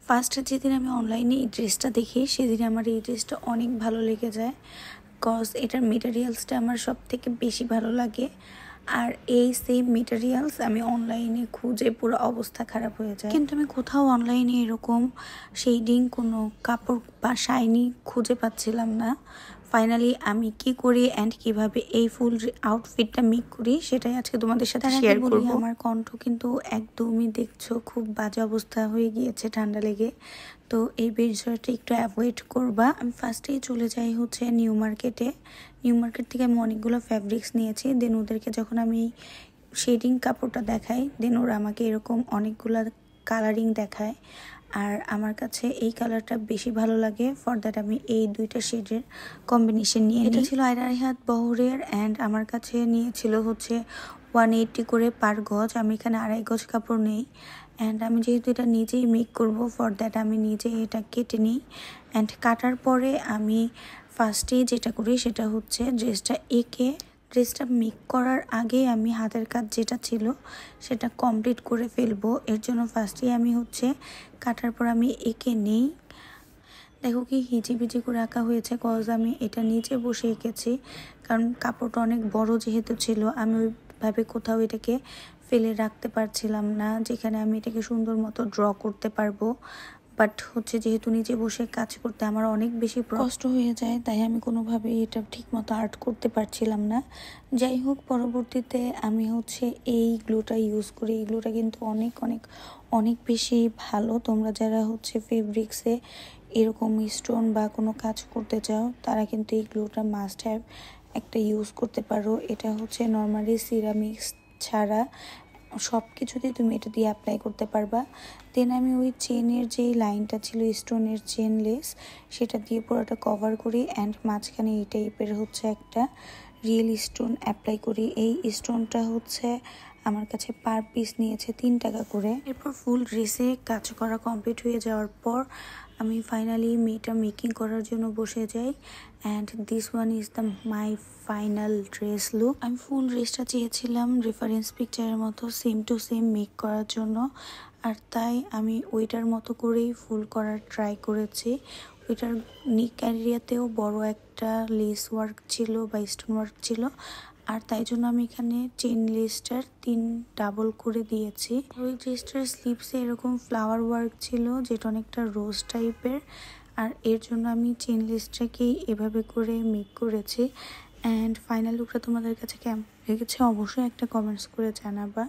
First যেদিন আমি অনলাইনে এই ড্রেসটা দেখি সেদিন আমার এই ড্রেসটা অনেক ভালো লেগে যায়, কজ এটার মেটেরিয়ালসটা আমার সব থেকে বেশি ভালো লাগে। আর এই সেম মেটেরিয়ালস আমি অনলাইনে খুঁজে পুরো অবস্থা খারাপ হয়ে যায়, কিন্তু আমি কোথাও অনলাইনে এরকম শেডিং কোনো কাপড় বা শাইনি খুঁজে পাচ্ছিলাম না। ফাইনালি আমি কি করি অ্যান্ড কিভাবে এই ফুল আউটফিটটা মেক করি সেটাই আজকে তোমাদের সাথে শেয়ার করব। আমার কণ্ঠ কিন্তু একদমই দেখছো খুব বাজে অবস্থা হয়ে গিয়েছে ঠান্ডা লেগে, তো এই বিষয়টা একটু অ্যাভয়েড করবা। আমি ফার্স্টেই চলে যাই হচ্ছে নিউ মার্কেটে। নিউ মার্কেট থেকে আমি অনেকগুলো ফ্যাব্রিক্স নিয়েছি। দেন ওদেরকে যখন আমি শেডিং কাপড়টা দেখাই, দেন ওরা আমাকে এরকম অনেকগুলো কালারিং দেখায়। আর আমার কাছে এই কালারটা বেশি ভালো লাগে, ফর দ্যাট আমি এই দুইটা শেডের কম্বিনেশন নিয়ে এটা ছিল আড়াই হাত বহরের, অ্যান্ড আমার কাছে নিয়েছিল হচ্ছে 180 করে পার গজ। আমি এখানে 2.5 গজ কাপড় নেই, অ্যান্ড আমি যেহেতু এটা নিজেই মেক করব, ফর দ্যাট আমি নিজেই এটা কেটে নিই। অ্যান্ড কাটার পরে আমি ফার্স্টেই যেটা করি সেটা হচ্ছে ড্রেসটা মেক করার আগে আমি হাতের কাজ যেটা ছিল সেটা কমপ্লিট করে ফেলবো। এর জন্য ফার্স্টেই আমি হচ্ছে কাটার পর আমি এঁকে নেই। দেখো কি হিজিবিজি করে আঁকা হয়েছে, কজ আমি এটা নিচে বসে এঁকেছি, কারণ কাপড়টা অনেক বড় যেহেতু ছিল, আমি ওইভাবে কোথাও এটাকে ফেলে রাখতে পারছিলাম না যেখানে আমি এটাকে সুন্দর মতো ড্র করতে পারবো। বাট হচ্ছে যেহেতু নিচে বসে কাজ করতে আমার অনেক বেশি কষ্ট হয়ে যায়, তাই আমি কোনোভাবে এটা ঠিক মতো আর্ট করতে পারছিলাম না। যাই হোক, পরবর্তীতে আমি হচ্ছে এই গ্লুটা ইউজ করি। এই গ্লুটা কিন্তু অনেক অনেক অনেক বেশি ভালো। তোমরা যারা হচ্ছে ফেব্রিক্সে এরকম স্টোন বা কোনো কাজ করতে চাও তারা কিন্তু এই গ্লুটা মাস্ট হ্যাভ একটা ইউজ করতে পারো। এটা হচ্ছে নর্মালি সিরামিক্স ছাড়া সব কিছুতেই তুমি এটা দিয়ে অ্যাপ্লাই করতে পারবা। দেন আমি ওই চেনের যেই লাইনটা ছিল স্টোনের চেন লেস, সেটা দিয়ে পুরোটা কভার করি, অ্যান্ড মাঝখানে এই টাইপের হচ্ছে একটা রিয়েল স্টোন অ্যাপ্লাই করি। এই স্টোনটা হচ্ছে আমার কাছে পার পিস নিয়েছে 3 টাকা করে। এরপর ফুল ড্রেসে কাজ করা কমপ্লিট হয়ে যাওয়ার পর আমি ফাইনালি মেয়েটা মেকিং করার জন্য বসে যাই, and this one is the my final dress look. আমি ফুল ড্রেসটা চেয়েছিলাম রেফারেন্স পিকচারের মতো সেম টু সেম মেক করার জন্য, আর তাই আমি ওইটার মতো করেই ফুল করার ট্রাই করেছি। ওইটার নিক এরিয়াতেও বড় একটা লেস ওয়ার্ক ছিল বা স্টোন ওয়ার্ক ছিল, আর তাই জন্য আমি এখানে চেন লেসটার 3 ডাবল করে দিয়েছি। ওই ড্রেসটার স্লিভসে এরকম ফ্লাওয়ার ওয়ার্ক ছিল যেটা অনেকটা রোজ টাইপের, আর এর জন্য আমি চেন লেসটাকেই এভাবে করে মেক করেছি। অ্যান্ড ফাইনাল লুকটা তোমাদের কাছে কেমন লেগেছে অবশ্যই একটা কমেন্টস করে জানাবা।